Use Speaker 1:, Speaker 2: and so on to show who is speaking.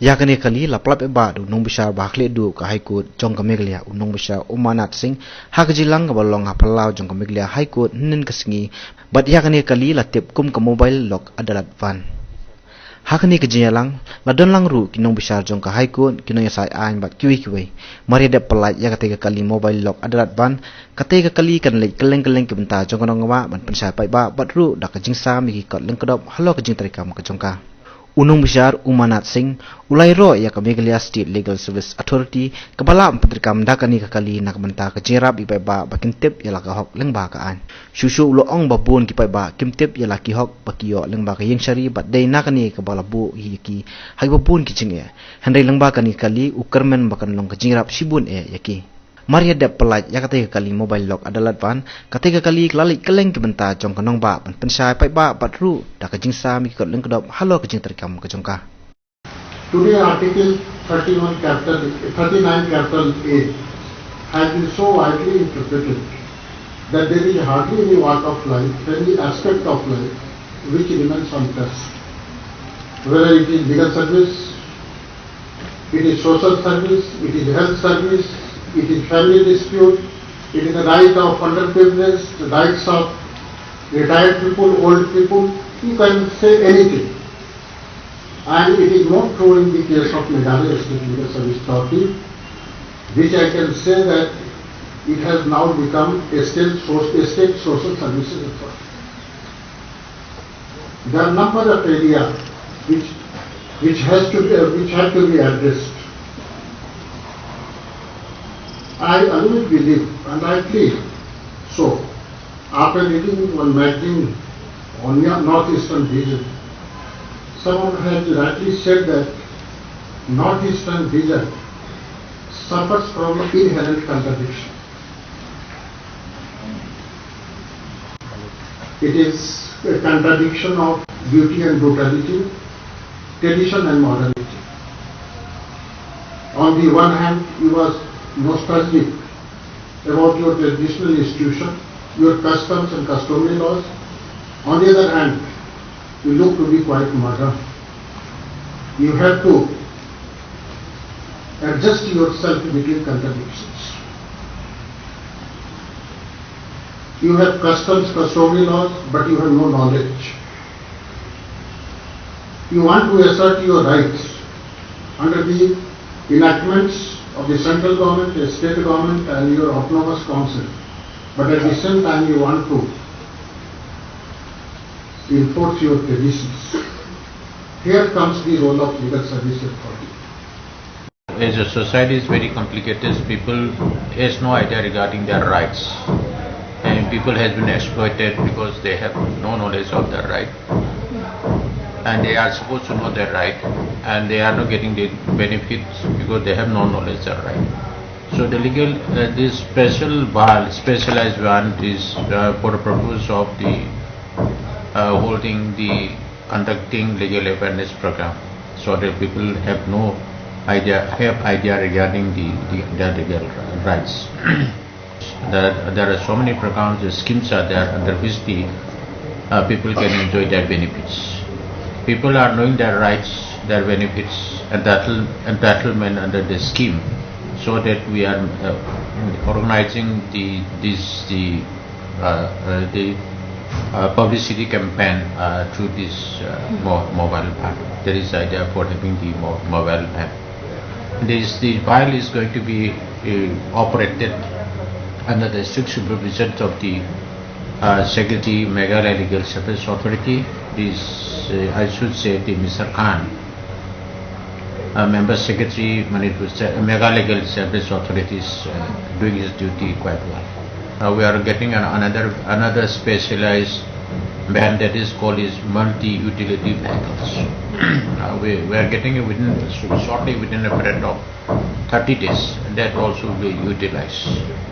Speaker 1: yakane kali laplap eba du nong bishar bakle du ka high court jong ka meglia unong bishar umanat singh hagjilang ka balong apalao jong ka meglia high court nin kasingi but yakane kali la tip kum ka mobile lock adalat van hakani ka jiyalang la donlang ru kinong bishar jong ka high court kinong Pynshai Ain bat kiwi mari de pelai yakate ka kali mobile lock adalat van kate ka kali kan leit keleng ki benta jong ka ngwa ban Pynshai paidbah bat ru dak ka jingsa mi ki kot lengkodop halo ka jing tarikam ka jongka unong bishar umanat singh ulai ro ya ka Meghalaya State Legal Service Authority kabala petrikam dakani ka kali nak benta ka jirap ipai ba bakin tip ya la ka hok lengba ka an shushu ulo ong babun ki pai ba kim tip ya la ki hok bakiyo lengba ka yengshari bat dei nakani ka bala bu hi ki hai babun ki chinge handai lengba kani kali ukermen bakan long ka jirap shibun yaki Maria de pelaj ya kate kali mobile lock adalat van kate kali klalik keleng ke benta jong kanong ba Pynshai paidbah patru da ka jingsa mi kot leng kodop halo ka jing tarikam ka jongka.
Speaker 2: Today article 39 capital A has been so widely interpreted that there is hardly any walk of life, any aspect of life which remains untouched. Whether it is legal service, it is social service, it is health service, it is family dispute, it is the right of underprivileged, the rights of retired people, old people, you can say anything. And it is not true in the case of Meghalaya State Legal Service Authority, which I can say that it has now become a state social services authority. There are a number of areas which have to be addressed. I always believe and I feel so. After reading one magazine on the northeastern region, someone has rightly said that northeastern region suffers from inherent contradiction. It is a contradiction of beauty and brutality, tradition and modernity. On the one hand, you are nostalgic about your traditional institution, your customs and customary laws. On the other hand, you look to be quite modern. You have to adjust yourself between contradictions. You have customs, customary laws, but you have no knowledge. You want to assert your rights under the enactments of the central government, the state government and your autonomous council, but at the same time you want to enforce your traditions. Here comes the role of legal service authority.
Speaker 3: As a society is very complicated, people has no idea regarding their rights, and people has been exploited because they have no knowledge of their right, and they are supposed to know their right, and they are not getting the benefits because they have no knowledge of their right. So the legal, this specialized one is for the purpose of the conducting legal awareness program, so that people have no idea, regarding their legal rights. There are so many programs, the schemes are there under which the people can enjoy their benefits. People are knowing their rights, their benefits, and entitlement under the scheme, so that we are organizing the publicity campaign through this mobile app. There is idea for having the mobile app. The file is going to be operated under the strict supervision of the Secretary, Meghalaya Legal Service Authority. This, I should say, the Mr. Khan, Member Secretary, Meghalaya Legal Service Authority is doing his duty quite well. We are getting another specialized van that is called multi-utility vehicles. We are getting it shortly within a period of 30 days. That also will be utilized.